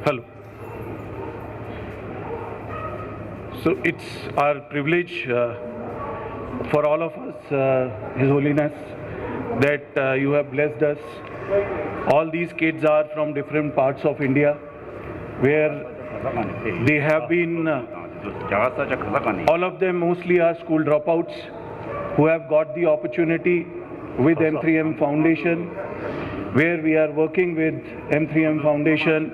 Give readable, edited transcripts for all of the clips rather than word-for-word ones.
Hello. So it's our privilege for all of us, His Holiness, that you have blessed us. All these kids are from different parts of India, where they have been, all of them mostly are school dropouts who have got the opportunity with M3M Foundation, where we are working with M3M Foundation.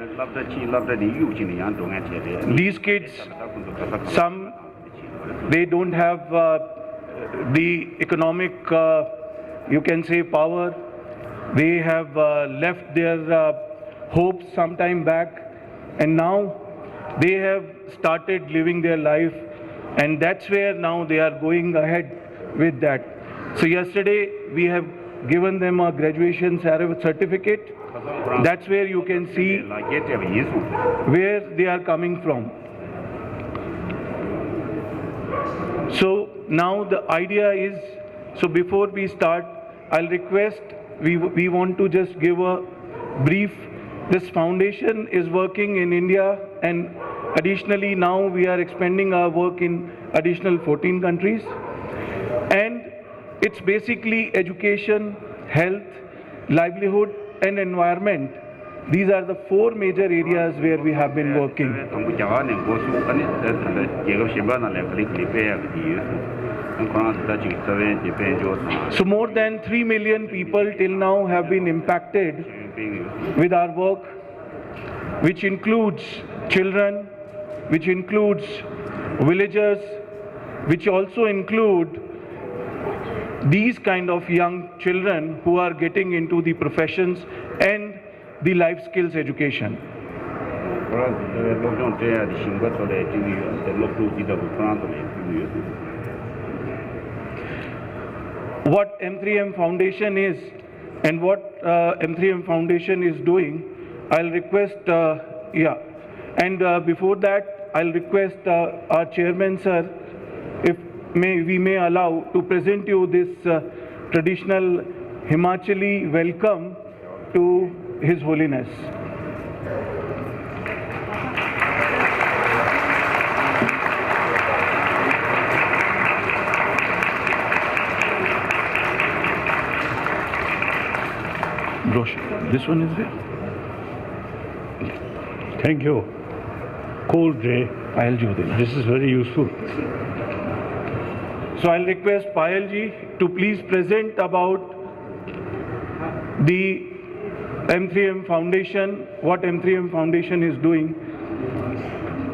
These kids, some, they don't have the economic, you can say, power. They have left their hopes some time back, and now they have started living their life, and that's where now they are going ahead with that. So yesterday we have given them a graduation certificate. That's where you can see where they are coming from. So now the idea is, so before we start, I'll request, we want to just give a brief. This foundation is working in India, and additionally now we are expanding our work in additional 14 countries. And it's basically education, health, livelihood and environment. These are the four major areas where we have been working. So more than 3 million people till now have been impacted with our work, which includes children, which includes villagers, which also include these kind of young children who are getting into the professions and the life skills education. What M3M Foundation is and what M3M Foundation is doing, I'll request, before that, I'll request our chairman, sir, if we may allow to present you this traditional Himachali welcome to His Holiness. This one is there. Thank you. Cold day. This is very useful. So I'll request Payal ji to please present about the M3M Foundation, what M3M Foundation is doing.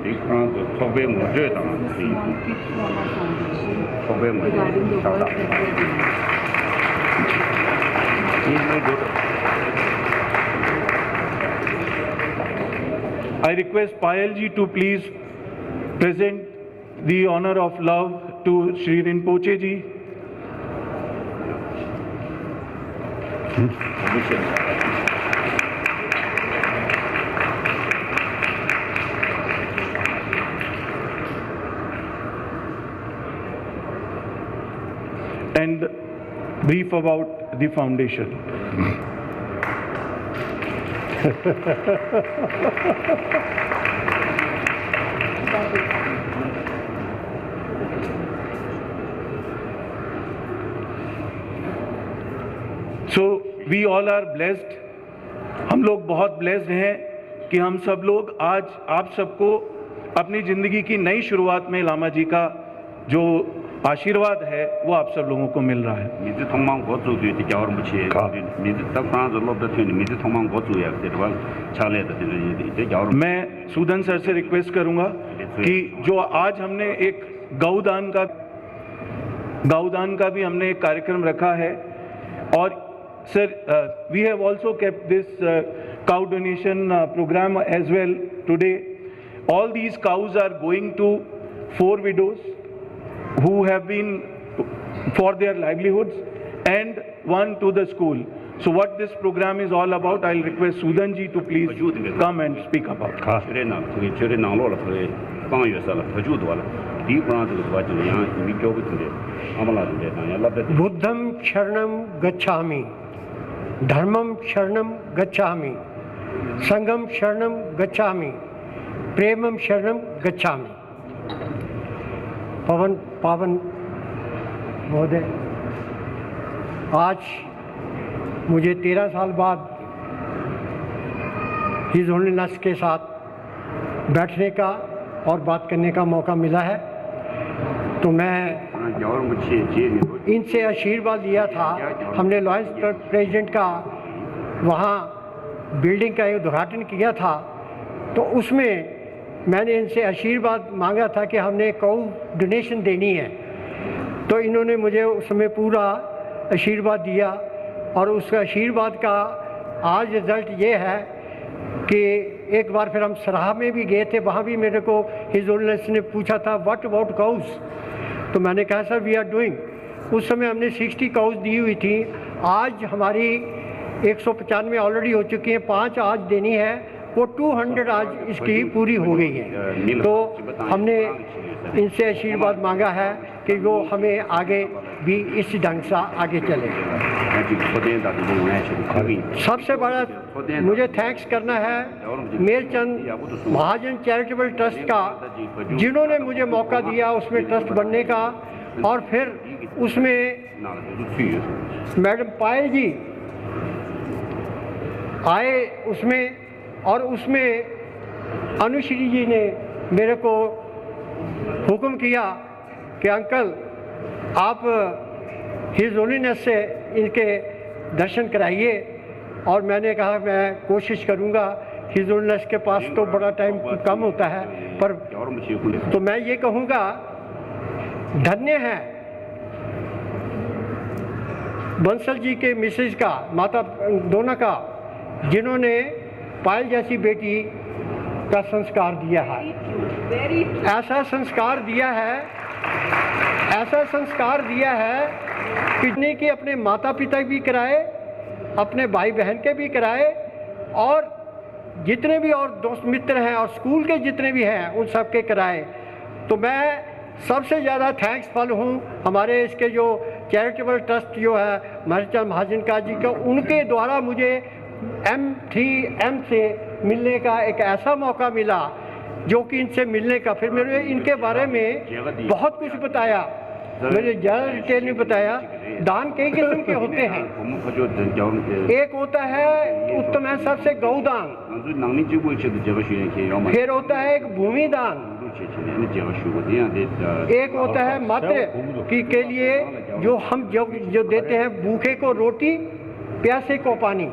Regarding the work that we are doing. I request Payal ji to please present the honor of love to Sri Rinpoche ji. And brief about the foundation. So we all are blessed. हम लोग बहुत blessed हैं कि हम सब लोग आज आप सबको अपनी ज़िंदगी की नई शुरुआत में लामा जी का जो आशीर्वाद है वो आप सब लोगों को मिल रहा है। मैं सूदन सर से रिक्वेस्ट करूंगा कि जो आज हमने एक गौदान का भी हमने एक कार्यक्रम रखा है, और sir we have also kept this cow donation program as well today. All these cows are going to 4 widows who have been for their livelihoods, and 1 to the school. So what this program is all about, I'll request Sudan ji to please come and speak about. Buddham Sharanam Gacchami, Dharmam Sharanam Gacchami, संगम शरणम गच्छामि, प्रेमम शरणम गच्छामि। पवन पावन महोदय, आज मुझे 13 साल बाद हिज होलीनेस के साथ बैठने का और बात करने का मौका मिला है। तो मैं इनसे आशीर्वाद लिया था। हमने लॉयंस प्रेसिडेंट का वहाँ बिल्डिंग का उद्घाटन किया था, तो उसमें मैंने इनसे आशीर्वाद मांगा था कि हमने कौ डोनेशन देनी है। तो इन्होंने मुझे उसमें पूरा आशीर्वाद दिया और उस आशीर्वाद का आज रिज़ल्ट ये है कि एक बार फिर हम सराह में भी गए थे, वहाँ भी मेरे को हिज होलीनेस ने पूछा था व्हाट अबाउट काउस। तो मैंने कहा सर वी आर डूइंग। उस समय हमने 60 काउस दी हुई थी। आज हमारी 195 ऑलरेडी हो चुकी हैं, 5 आज देनी है, वो 200 आज इसकी पूरी हो गई है। तो हमने इनसे आशीर्वाद मांगा है कि वो हमें आगे भी इस ढंग से आगे चले। सबसे बड़ा मुझे थैंक्स करना है मेरचंद महाजन चैरिटेबल ट्रस्ट का, जिन्होंने मुझे मौका दिया उसमें ट्रस्ट बनने का। और फिर उसमें मैडम पायल जी आए उसमें, और उसमें अनुश्री जी ने मेरे को हुक्म किया कि अंकल आप हिज होलीनेस से इनके दर्शन कराइए। और मैंने कहा मैं कोशिश करूंगा। हिज होलीनेस के पास तो बड़ा टाइम कम होता है, पर तो मैं ये कहूँगा धन्य है बंसल जी के मिसेज का, माता दोनों का, जिन्होंने पायल जैसी बेटी का संस्कार दिया है। ऐसा संस्कार दिया है, ऐसा संस्कार दिया है कि अपने माता पिता भी कराए, अपने भाई बहन के भी कराए, और जितने भी और दोस्त मित्र हैं और स्कूल के जितने भी हैं उन सब के कराए। तो मैं सबसे ज़्यादा थैंक्सफुल हूँ हमारे इसके जो चैरिटेबल ट्रस्ट जो है महर्षि महाजन का जी का, उनके द्वारा मुझे M3M से मिलने का एक ऐसा मौका मिला जो कि इनसे मिलने का। फिर मैंने इनके बारे में बहुत कुछ बताया, मेरे ज़्यादा डिटेल में बताया। दान कई किस्म के होते हैं, एक होता है उत्तम है सबसे गौदान, फिर होता है एक भूमि दान, एक होता है मात्र के लिए जो हम जो देते हैं भूखे को रोटी प्यासे को पानी।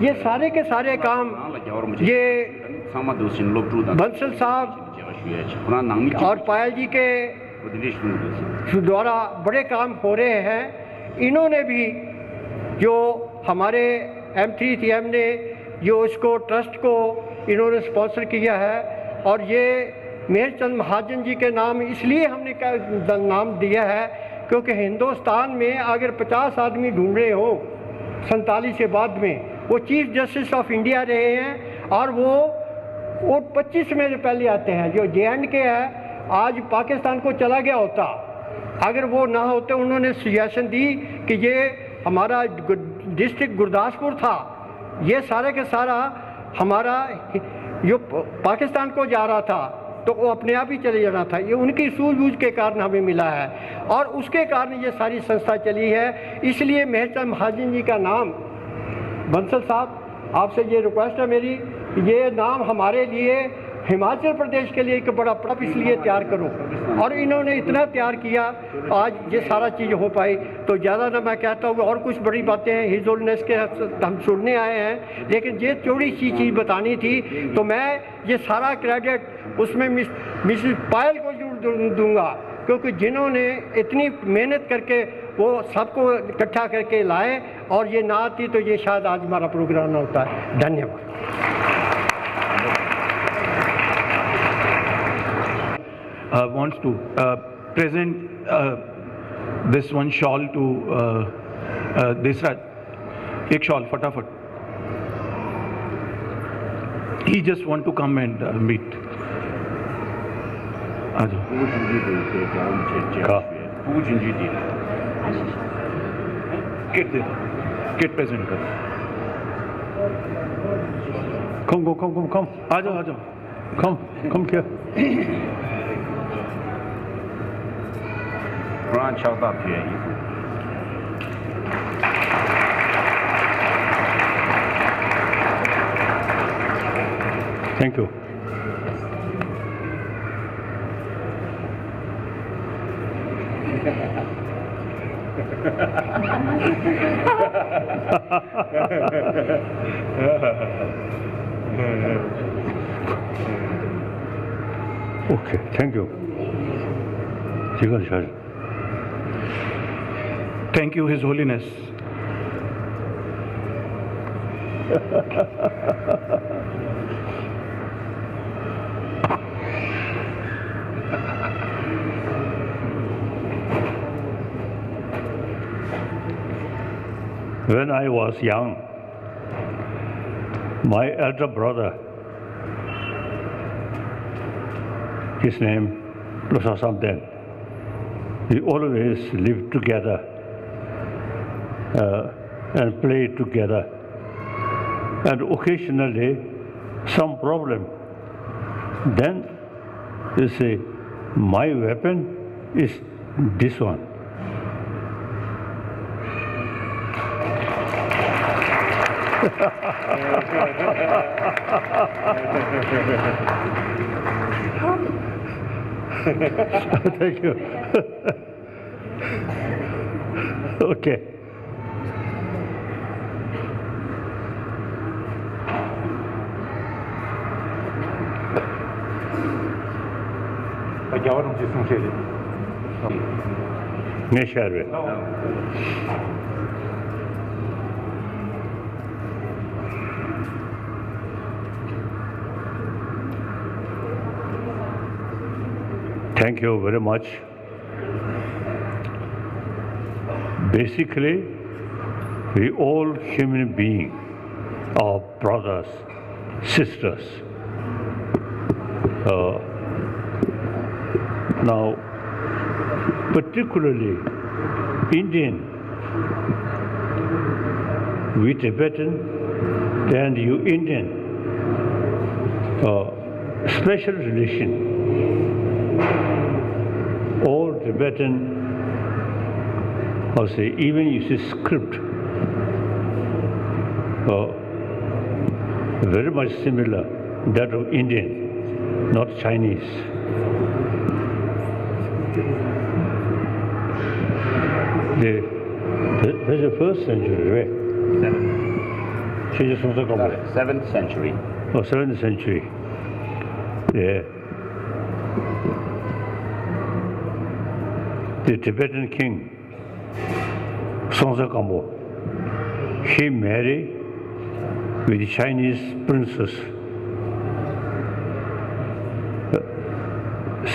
ये सारे के सारे काम ये बंसल साहब और पायल जी के द्वारा बड़े काम हो रहे हैं। इन्होंने भी जो हमारे M3M ने जो इसको ट्रस्ट को इन्होंने स्पॉन्सर किया है, और ये मेहरचंद महाजन जी के नाम इसलिए हमने नाम दिया है क्योंकि हिंदुस्तान में अगर 50 आदमी ढूंढ रहे हो 47 के बाद में, वो चीफ जस्टिस ऑफ इंडिया रहे हैं, और वो 25 में पहले आते हैं। जो J&K है आज पाकिस्तान को चला गया होता, अगर वो ना होते, उन्होंने सजेशन दी कि ये हमारा डिस्ट्रिक्ट गुरदासपुर था, ये सारे के सारा हमारा जो पाकिस्तान को जा रहा था, तो वो अपने आप ही चले जाना था। ये उनकी सूझबूझ के कारण हमें मिला है, और उसके कारण ये सारी संस्था चली है। इसलिए मेहरचंद महाजन जी का नाम, बंसल साहब आपसे ये रिक्वेस्ट है मेरी, ये नाम हमारे लिए हिमाचल प्रदेश के लिए एक बड़ा प्रप इसलिए तैयार करो, और इन्होंने इतना तैयार किया आज ये सारा चीज़ हो पाई। तो ज़्यादा ना मैं कहता हूँ, और कुछ बड़ी बातें हैं हिज होलीनेस के हम सुनने आए हैं, लेकिन ये थोड़ी सी चीज़ बतानी थी। तो मैं ये सारा क्रेडिट उसमें मिसेस पायल को जरूर दूंगा, क्योंकि जिन्होंने इतनी मेहनत करके वो सबको इकट्ठा करके लाए, और ये ना आती तो ये शायद आज हमारा प्रोग्राम ना होता है। धन्यवाद। Wants to present this one shawl to Desraj. एक shawl फटाफट. He just want to come and meet. आ जाओ. किट दे दो. किट प्रेजेंट करो. Come. आ जाओ Come here. पुराना चौथा थे ये Thank you. Okay, thank you. Thank you, His Holiness. When I was young, my elder brother, his name Tsuglhakhang, we always lived together and played together. And occasionally, some problem. Then you say, my weapon is this one. Thank you. Okay. Ne şerbi? Thank you very much. Basically, we all human beings are brothers, sisters. Now, particularly Indian, we Tibetan, and you Indian, special relation. All Tibetan, or say even you see script, very much similar that of Indian, not Chinese. There's the first century, right? 7th century. Oh, 7th century. Yeah. The Tibetan king, Tsuglhakhang, he married with the Chinese princess.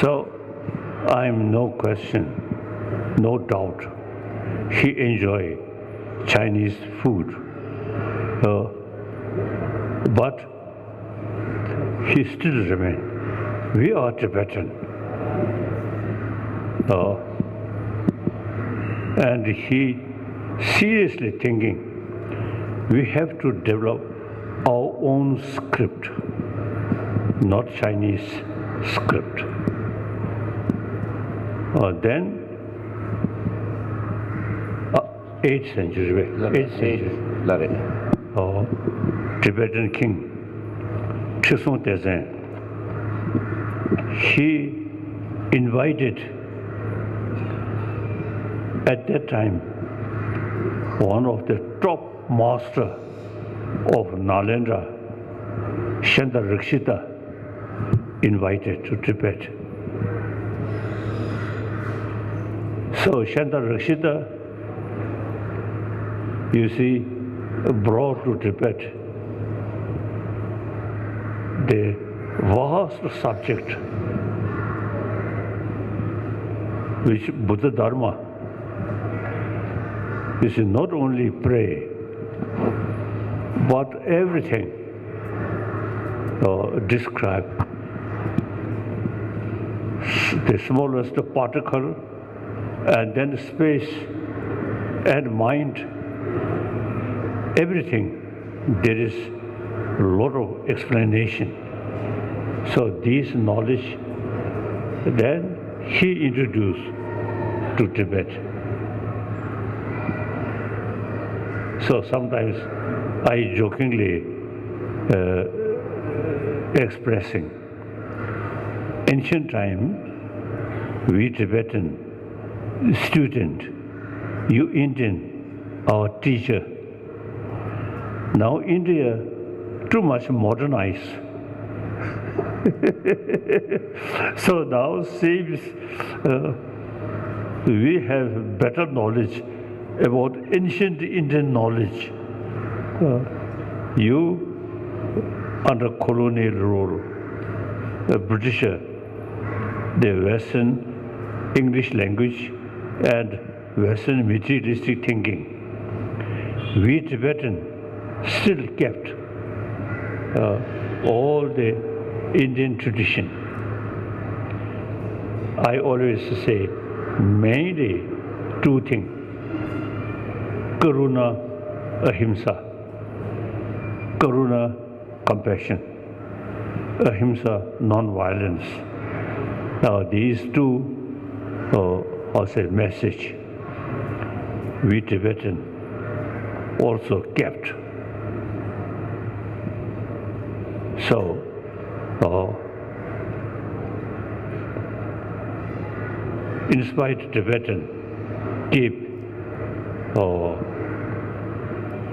So, I'm no question, no doubt, he enjoyed Chinese food. But he still remains. We are Tibetan. And he seriously thinking we have to develop our own script, not Chinese script. Then 8th century, 8th century. Tibetan king Tsuglhakhang, he invited at that time one of the top master of Nalanda, Shantarakshita, invited to Tibet. So Shantarakshita, you see, brought to Tibet the vast subject which Buddha Dharma is not only pray, but everything describe the smallest particle, and then space and mind, everything there is lot of explanation. So this knowledge, then he introduced to Tibet. So sometimes I jokingly expressing, ancient time, we Tibetan student, you Indian, our teacher. Now India too much modernized. So now seems we have better knowledge about ancient Indian knowledge. You under colonial rule, the Britisher, the Western English language and Western materialistic thinking. We Tibetan still kept all the Indian tradition. I always say mainly two things: Karuna, Ahimsa. Karuna, compassion. Ahimsa, non-violence. Now these two are a message we Tibetan also kept. So, in spite Tibetan keep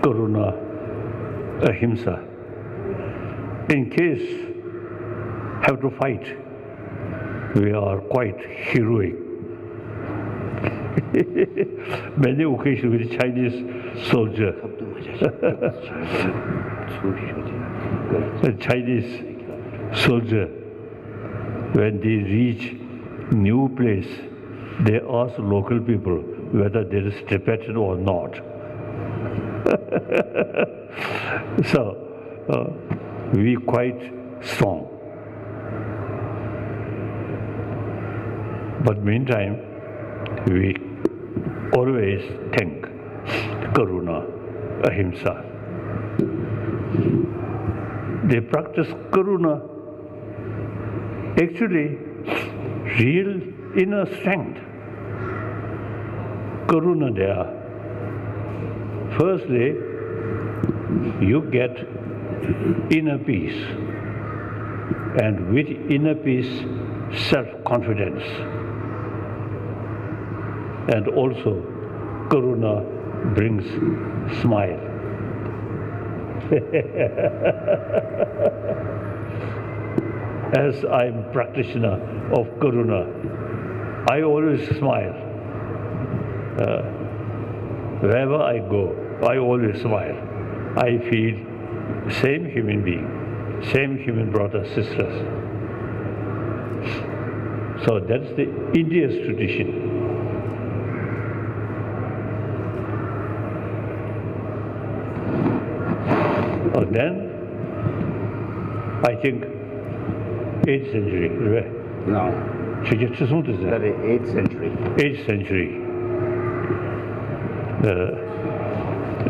Karuna, Ahimsa. In case have to fight, we are quite heroic. Many occasions with Chinese soldier, a Chinese soldier, when they reach new place, they ask local people whether there is Tibetan or not. So we quite strong. But meantime, we always think Karuna, Ahimsa. They practice Karuna, actually real inner strength. Karuna there. Firstly, you get inner peace, and with inner peace, self-confidence. And also, Karuna brings smile. As I'm practitioner of Karuna, I always smile. Wherever I go, I always smile. I feel same human being, same human brothers, sisters. So that's the India's tradition. Then, I think, 8th century, right? No, C'est that is 8th century. 8th century.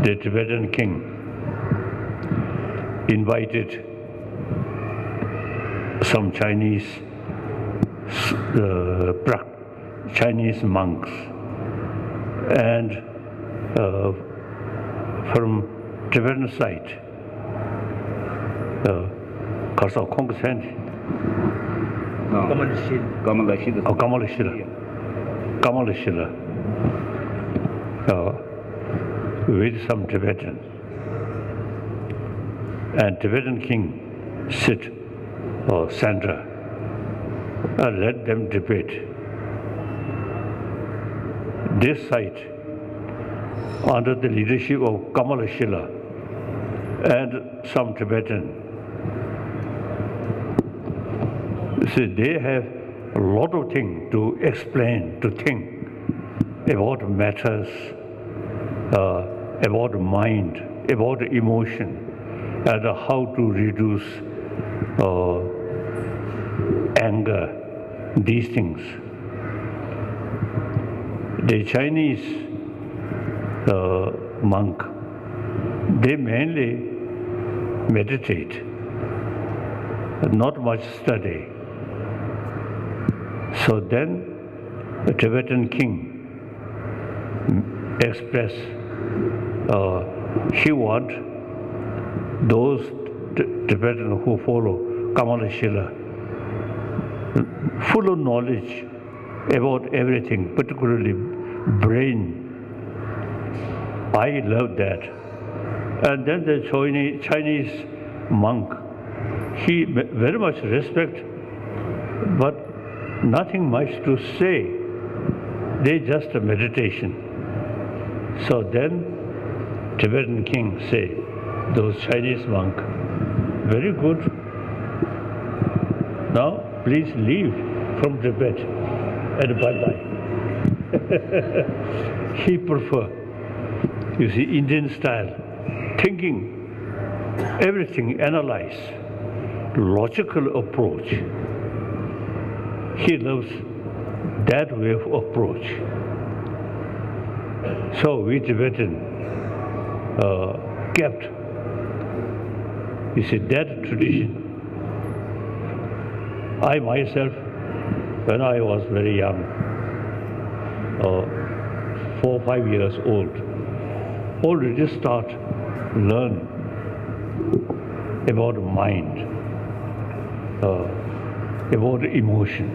The Tibetan king invited some Chinese monks, and from Tibetan side, No. Kamalashila, with some Tibetan. And Tibetan king sit center and let them debate. This side, under the leadership of Kamalashila and some Tibetan, so they have a lot of things to explain, to think about matters, about mind, about emotion, and how to reduce anger, these things. The Chinese monk, they mainly meditate, not much study. So then the Tibetan king expressed he want those Tibetans who follow Kamala Shila full of knowledge about everything, particularly brain. I love that. And then the Chinese monk, he very much respect, but nothing much to say. They just a meditation. So then Tibetan king say, those Chinese monk, very good. Now please leave from Tibet and bye-bye. He prefer, you see, Indian style, thinking, everything analyze, logical approach. He loves that way of approach. So we Tibetan kept, you see, that tradition. I myself, when I was very young, 4 or 5 years old, already start learn about mind, about emotion,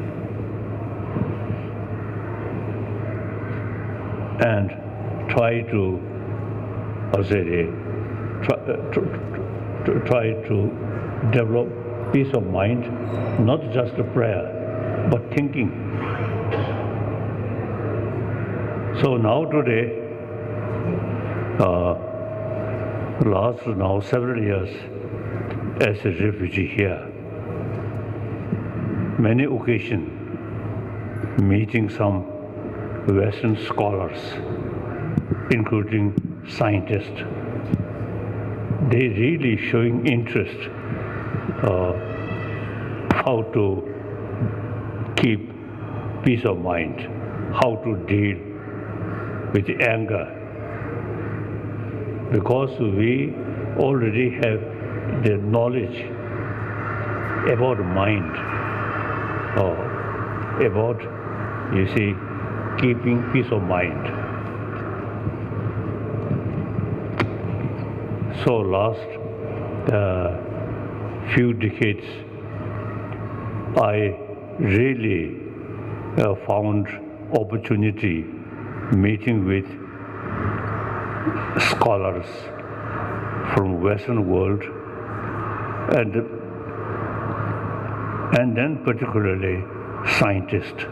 and try to, try to develop peace of mind, not just a prayer, but thinking. So now today, last now several years as a refugee here, many occasions meeting some Western scholars, including scientists. They really showing interest how to keep peace of mind, how to deal with anger, because we already have the knowledge about mind, about, you see, keeping peace of mind. So last few decades, I really found opportunity meeting with scholars from Western world, and then particularly scientists.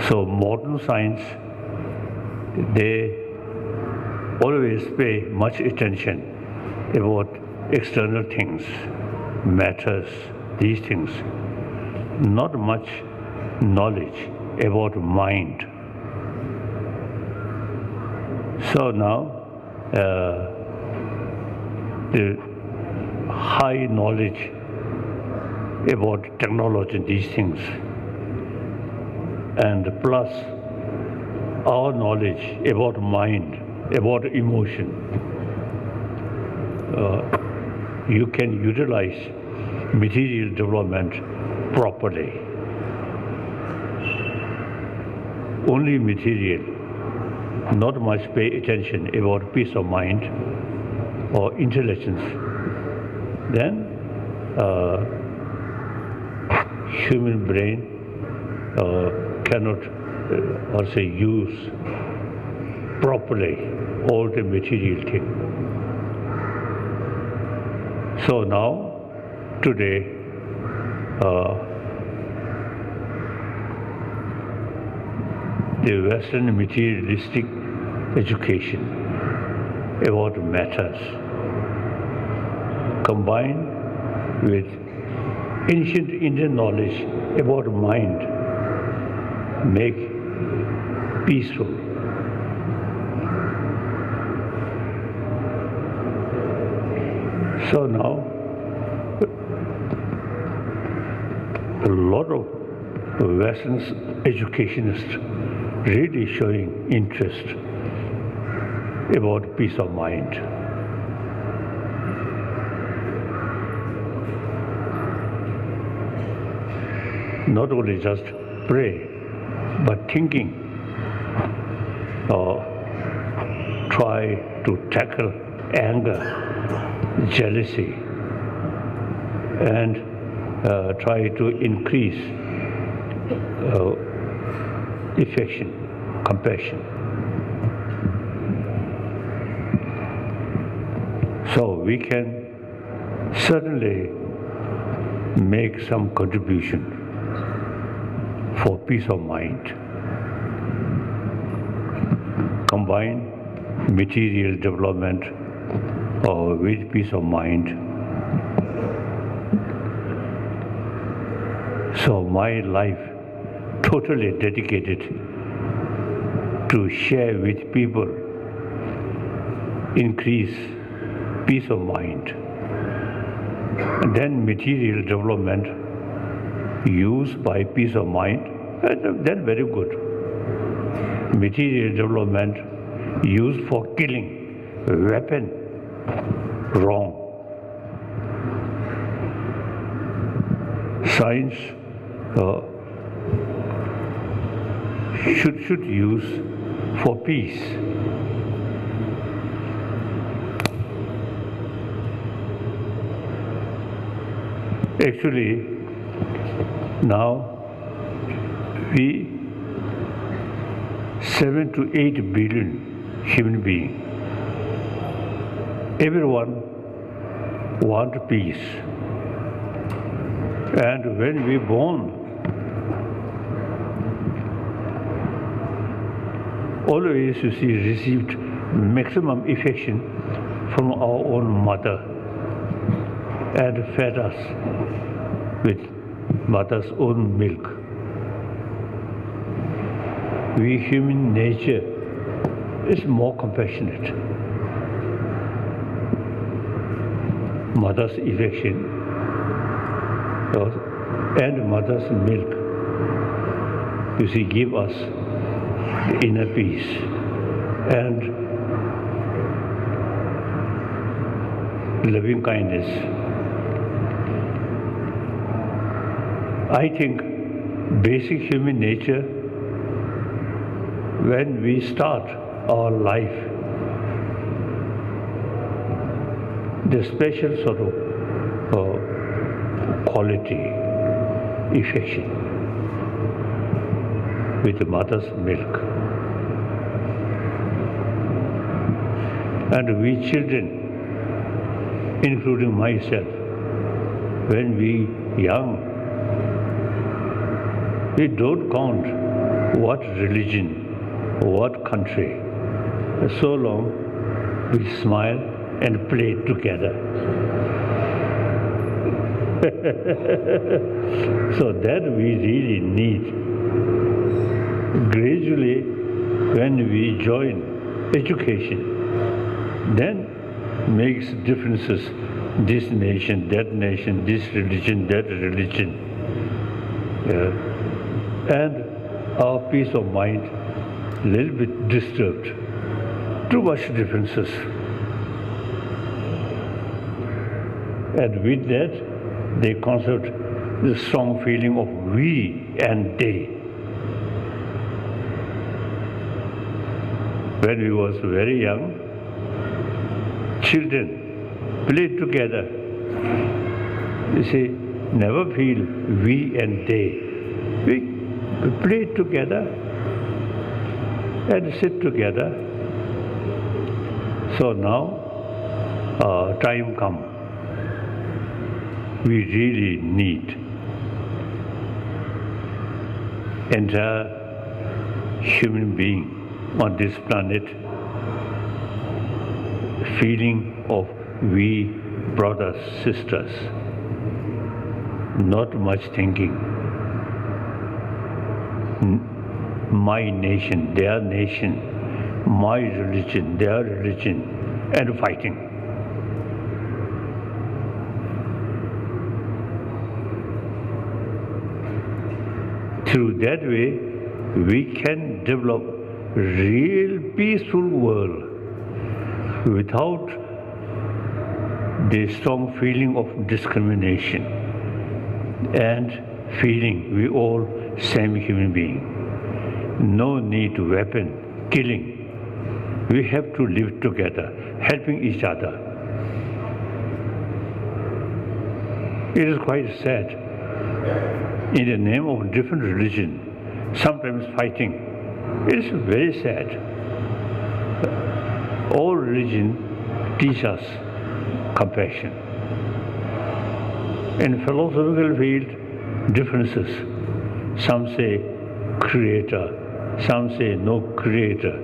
So modern science, they always pay much attention about external things, matters, these things. Not much knowledge about mind. So now the high knowledge about technology, these things, and plus our knowledge about mind, about emotion, you can utilize material development properly. Only material, not much pay attention about peace of mind or intelligence, then human brain cannot use properly all the material thing. So now, today, the Western materialistic education about matters combined with ancient Indian knowledge about mind make peaceful. So now, a lot of Western educationists really showing interest about peace of mind. Not only just pray, but thinking, or try to tackle anger, jealousy, and try to increase affection, compassion. So we can certainly make some contribution for peace of mind. Combine material development with peace of mind. So my life totally dedicated to share with people, increase peace of mind. And then material development used by peace of mind, then very good. Material development used for killing, weapon, wrong. Science should use for peace. Actually, now we 7 to 8 billion human beings. Everyone wants peace. And when we born, always you see received maximum affection from our own mother and fed us with mother's own milk. We human nature is more compassionate. Mother's affection and mother's milk, you see, give us the inner peace and loving kindness. I think basic human nature, when we start our life, the special sort of quality, affection with the mother's milk. And we children, including myself, when we young, we don't count what religion, what country. So long we smile and play together. So that we really need. Gradually, when we join education, then makes differences. This nation, this religion, that religion. And our peace of mind a little bit disturbed. Too much differences. And with that, they concept the strong feeling of we and they. When we was very young, children played together. You see, never feel we and they. We play together and sit together. So now, time come. We really need entire human being on this planet feeling of we brothers, sisters, not much thinking. My nation, their nation, my religion, their religion, and fighting. Through that way, we can develop real peaceful world without the strong feeling of discrimination and feeling we all same human being. No need to weapon, killing. We have to live together, helping each other. It is quite sad. In the name of different religion, sometimes fighting. It is very sad. All religion teach us compassion. In philosophical field, differences. Some say creator, some say no creator.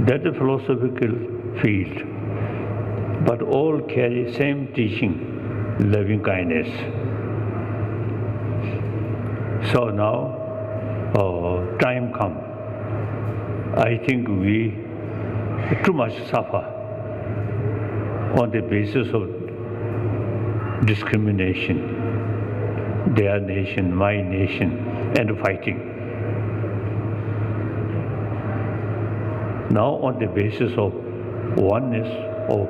That's a philosophical field. But all carry same teaching, loving kindness. So now, time come. I think we too much suffer on the basis of discrimination, their nation, my nation, and fighting. Now on the basis of oneness of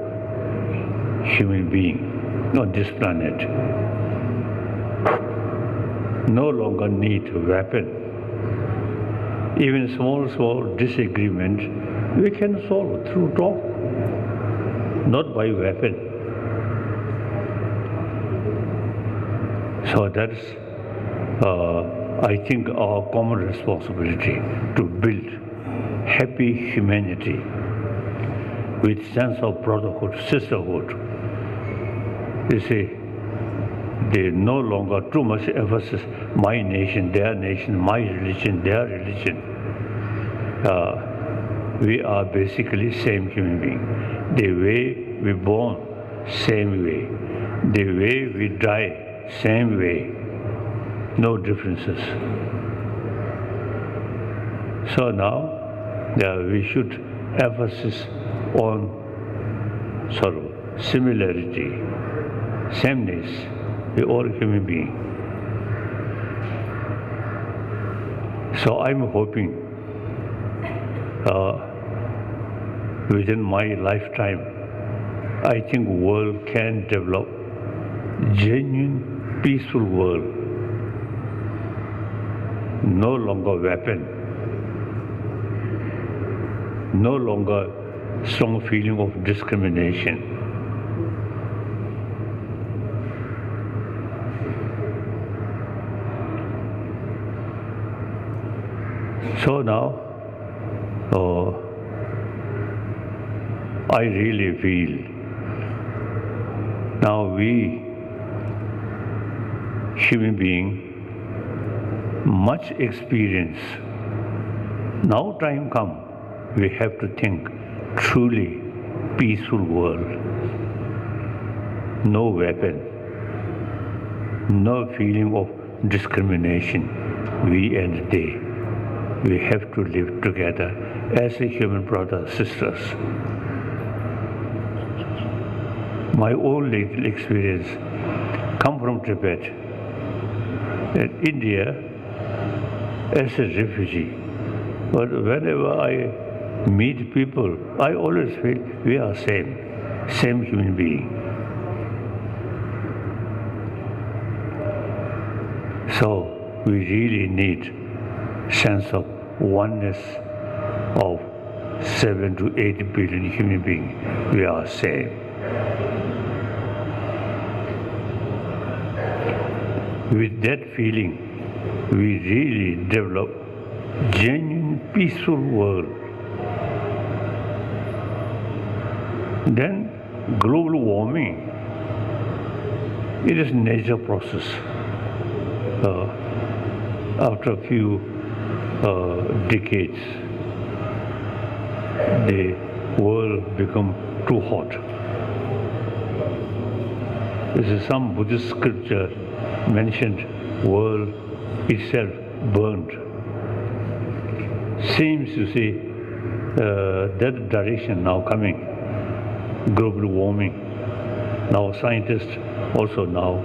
human being on this planet, no longer need a weapon. Even small disagreement we can solve through talk, not by weapon. So that's, I think, our common responsibility to build happy humanity with sense of brotherhood, sisterhood. You see, they no longer too much emphasis my nation, my religion, their religion. We are basically same human being. The way we born, same way. The way we die, same way. No differences. So now we should emphasis on sort of similarity, sameness. We all human being. So I'm hoping within my lifetime, I think world can develop genuine peaceful world. No longer weapon, no longer strong feeling of discrimination. So now, I really feel now we human being much experience. Now time come, we have to think truly peaceful world. No weapon, no feeling of discrimination, we and they. We have to live together as a human brothers, sisters. My own little experience come from Tibet. In India, as a refugee, but whenever I meet people, I always feel we are same human being. So we really need sense of oneness of 7 to 8 billion human beings. We are same. With that feeling, we really develop genuine peaceful world. Then global warming, it is nature process. After a few decades, the world become too hot. This is some Buddhist scripture mentioned world itself burned. Seems to see that direction now coming, global warming. Now scientists also now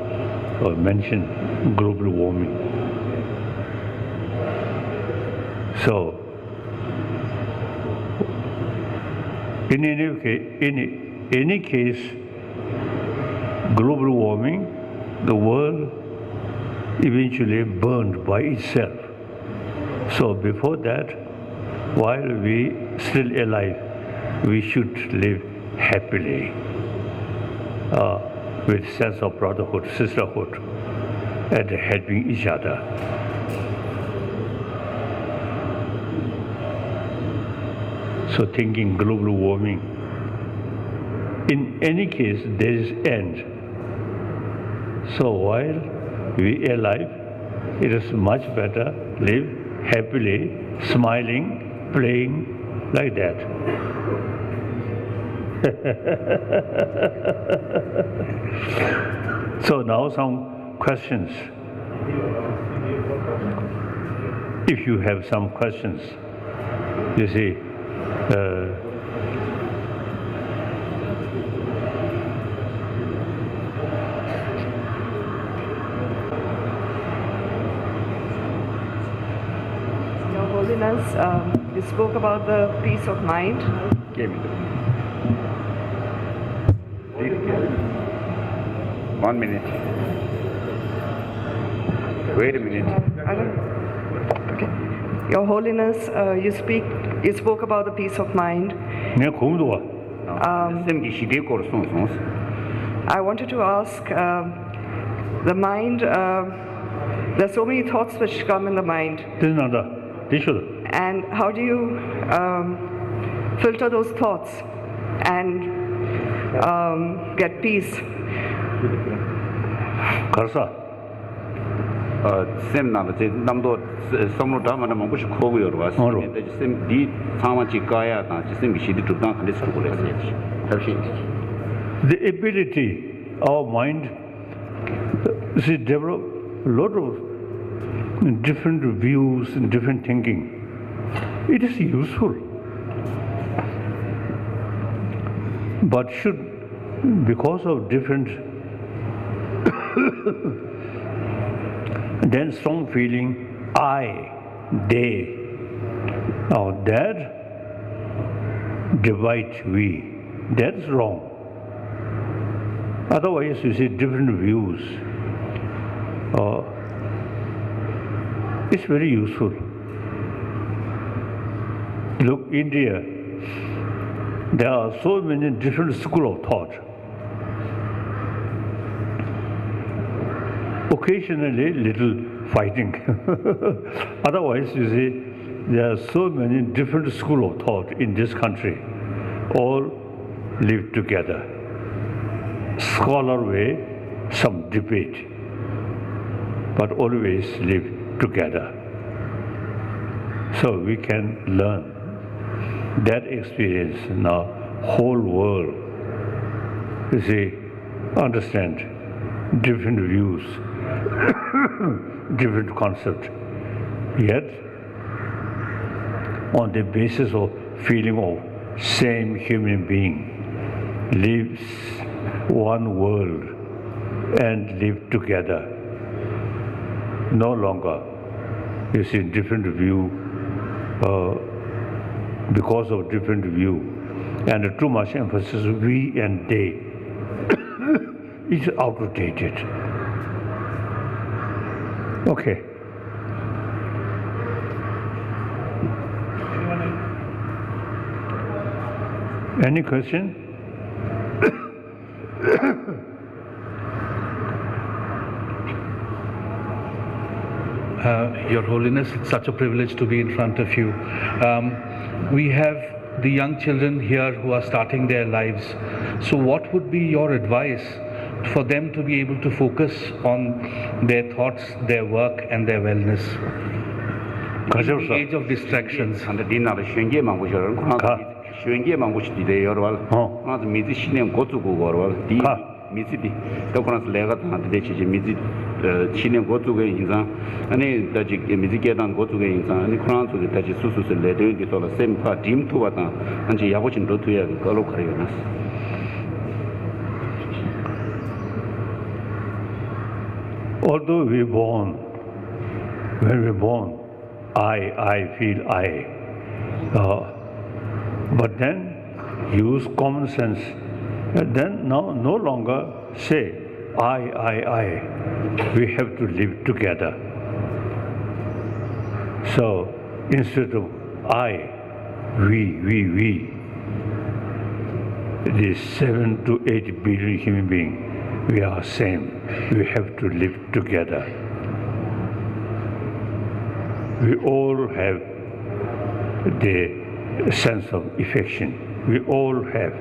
mention global warming. So In any case, global warming, the world eventually burned by itself. So before that, while we still alive, we should live happily with sense of brotherhood, sisterhood, and helping each other. So thinking global warming, in any case, there is end. So while we are alive, it is much better live happily, smiling, playing like that. So now some questions. If you have some questions, you see, Your Holiness, you spoke about the peace of mind. Give me the. Read again. 1 minute. Wait a minute. Okay. Your Holiness, you spoke about the peace of mind. 내가 공도 와. 쌤기 시대 거로 손. I wanted to ask, the mind, there's so many thoughts which come in the mind, 됐는다. 되셔도. and how do you filter those thoughts and get peace? 가르사. 쌤 나도 제 남도 섬로 담아나 뭐 무슨 코고요 와서. 근데 쌤디 상마치 가야 나 쌤기 시대 두당 한데 쓰고 그랬어요. 다시. The ability, our mind, see, develop a lot of different views and different thinking. It is useful, but should, because of different, then strong feeling, I, they, now that divide we, that's wrong. Otherwise, you see different views. It's very useful. Look, India, there are so many different schools of thought. Occasionally, little fighting. Otherwise, you see, there are so many different schools of thought in this country. All live together. Scholar way, some debate, but always live together. So we can learn that experience now, whole world, you see, understand different views, different concepts, yet on the basis of feeling of same human being, lives one world and live together. No longer, you see, different view, because of different view, and too much emphasis we and they, it's outdated. Okay. Any question? Your Holiness, it's such a privilege to be in front of you. We have the young children here who are starting their lives. So what would be your advice for them to be able to focus on their thoughts, their work and their wellness? In the age of distractions. 한데 디나를宣계만 보셔라.宣계만 보시디데 여러분. 하나도 미지 신행 고추고 거월. 디 미지디. 또코나스 레가 한테 되지 미지 신행 고추게 인상. 아니 다지 미지 계단 고추게 인상. 아니 코나스 다지 수수스 레드게 돌아 셈파 딤투와다. 한지 야고친 로투야 걸로 가려나스. Although when we're born, I feel I. But then use common sense, then now no longer say, I. We have to live together. So instead of I, we, the 7 to 8 billion human beings, we are same. We have to live together. We all have the sense of affection. We all have.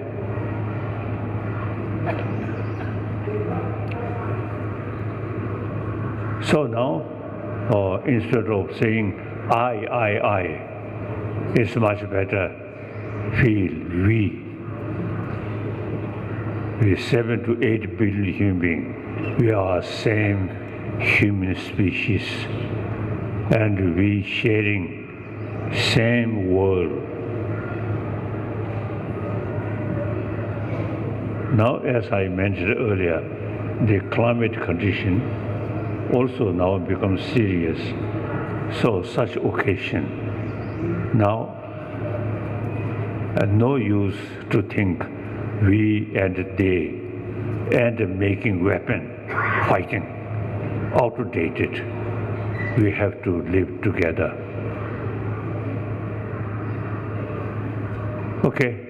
So now, instead of saying I, it's much better feel we. With 7 to 8 billion human beings, we are same human species, and we sharing same world. Now, as I mentioned earlier, the climate condition also now becomes serious. So such occasion, now, no use to think we and they and making weapon, fighting, outdated. We have to live together. Okay.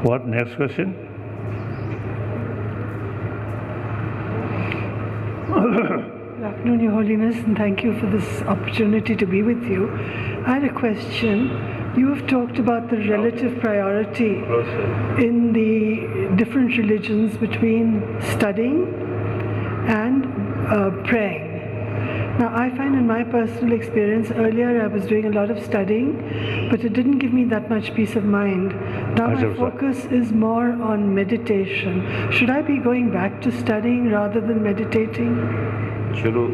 What next question? Good afternoon, Your Holiness, and thank you for this opportunity to be with you. I had a question. You have talked about the relative priority in the different religions between studying and praying. Now, I find in my personal experience, earlier I was doing a lot of studying, but it didn't give me that much peace of mind. Now my focus is more on meditation. Should I be going back to studying rather than meditating? Chulu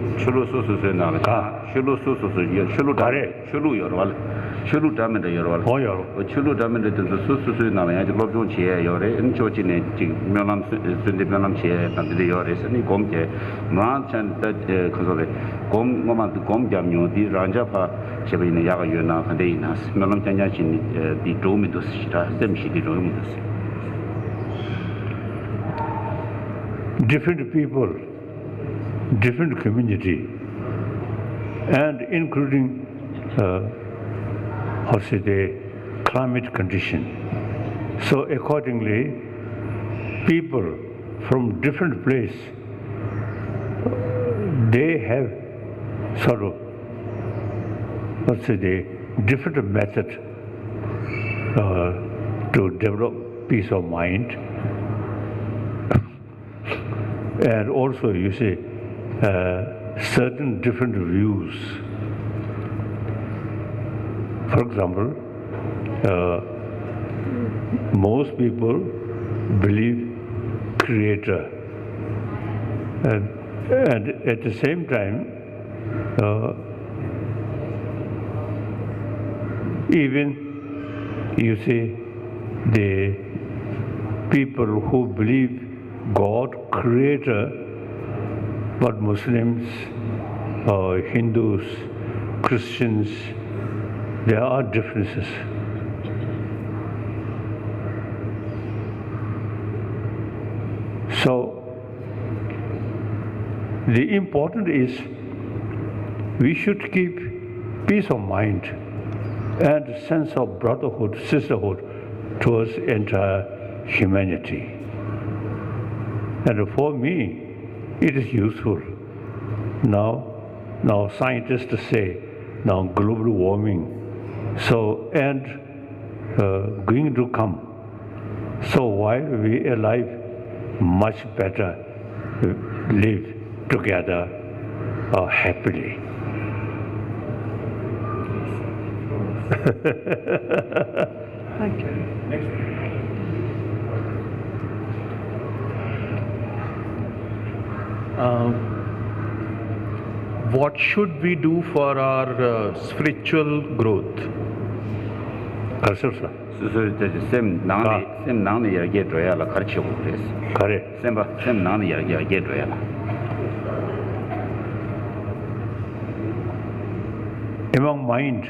Diamond Yorwal. Oh, Chulu Diamond is the Susu Nami, Lobjon Chair, Yore, and Chochin, Melam, Sundimanam Chair, and the Yores, and Gomke, Ranch and that Kosole, Gom, Moment, Gom Jamio, the Ranjapa, Chabin Yaga Yuna, and Deinas, Melam Tanyachin, the Domitus, them she did Domitus. Different people, different community, and including the climate condition. So accordingly, people from different place, they have sort of, the different method to develop peace of mind. And also, you see, certain different views. For example, most people believe Creator, and at the same time, even you see the people who believe God Creator, but Muslims, Hindus, Christians, there are differences. So, the important is we should keep peace of mind and sense of brotherhood, sisterhood towards entire humanity. And for me, it is useful. Now scientists say, now global warming, so, and going to come. So while we alive, much better live together happily. Thank you. What should we do for our spiritual growth? Same Nani get Royal Karcho. Correct. Same Nani get Royal. Among mind,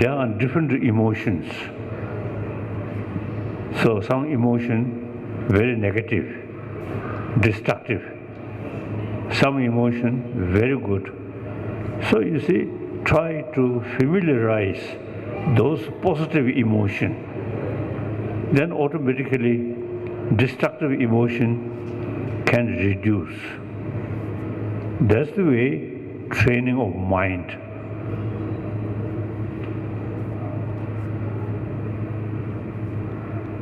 there are different emotions. So some emotion very negative, destructive. Some emotion very good. So you see, try to familiarize those positive emotion. Then automatically destructive emotion can reduce. That's the way training of mind.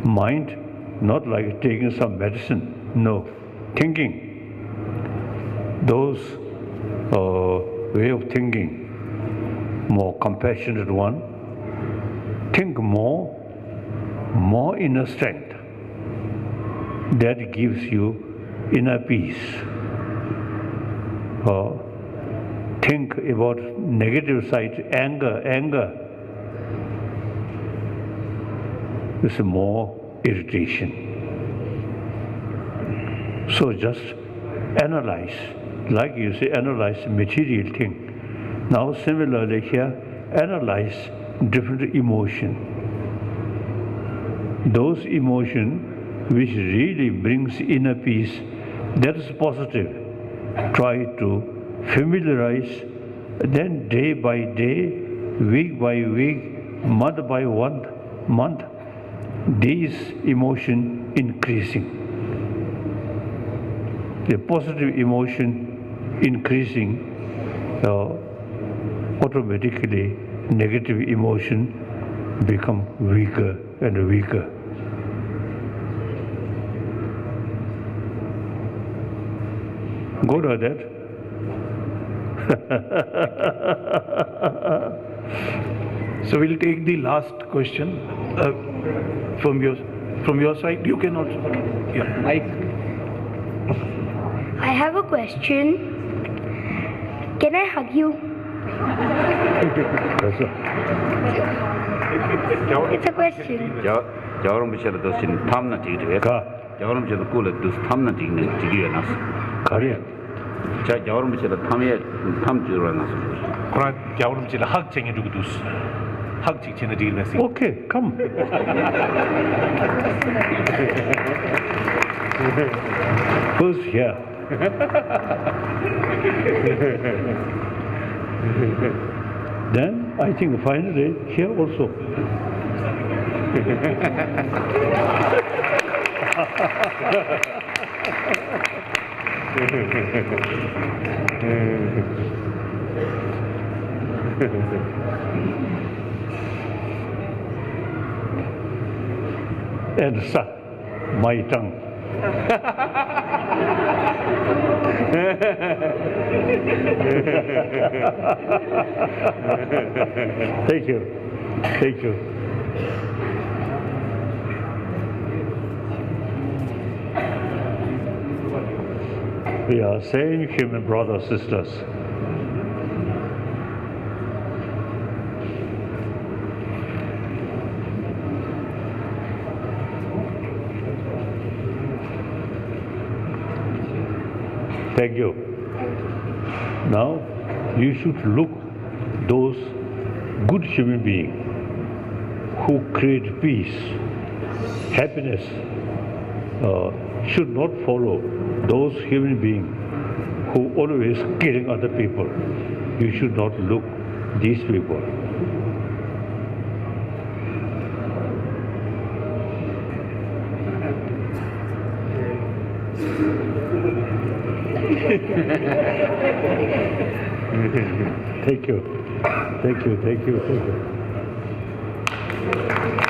Mind, not like taking some medicine, no. Thinking. Those way of thinking, more compassionate one, think more inner strength. That gives you inner peace. Think about negative side, anger. It's more irritation. So just analyze, like you say, analyze material thing. Now similarly here, analyze different emotion. Those emotion which really brings inner peace, that is positive. Try to familiarize, then day by day, week by week, month by month, these emotion increasing. The positive emotion increasing, automatically negative emotion become weaker and weaker. Good at that. So we'll take the last question from your side. You can also. Yeah. I have a question. Can I hug you? It's a question. 여러분 비셔도 도신 탐나 되게 여러분 비셔도 꿀에 도 탐나 되게 나서 가려. 자 여러분 비셔도 탐에 탐 주로 나서 그러나 여러분 비셔도 학쟁이 주고 두스 학직 전에 되게 나서 Okay, come. First here. Then I think finally here also. And suck my tongue. Thank you. Thank you. We are same human brothers, sisters. Thank you. Now, you should look those good human beings who create peace, happiness, should not follow those human beings who always killing other people. You should not look these people. Thank you. Thank you. Thank you. Thank you.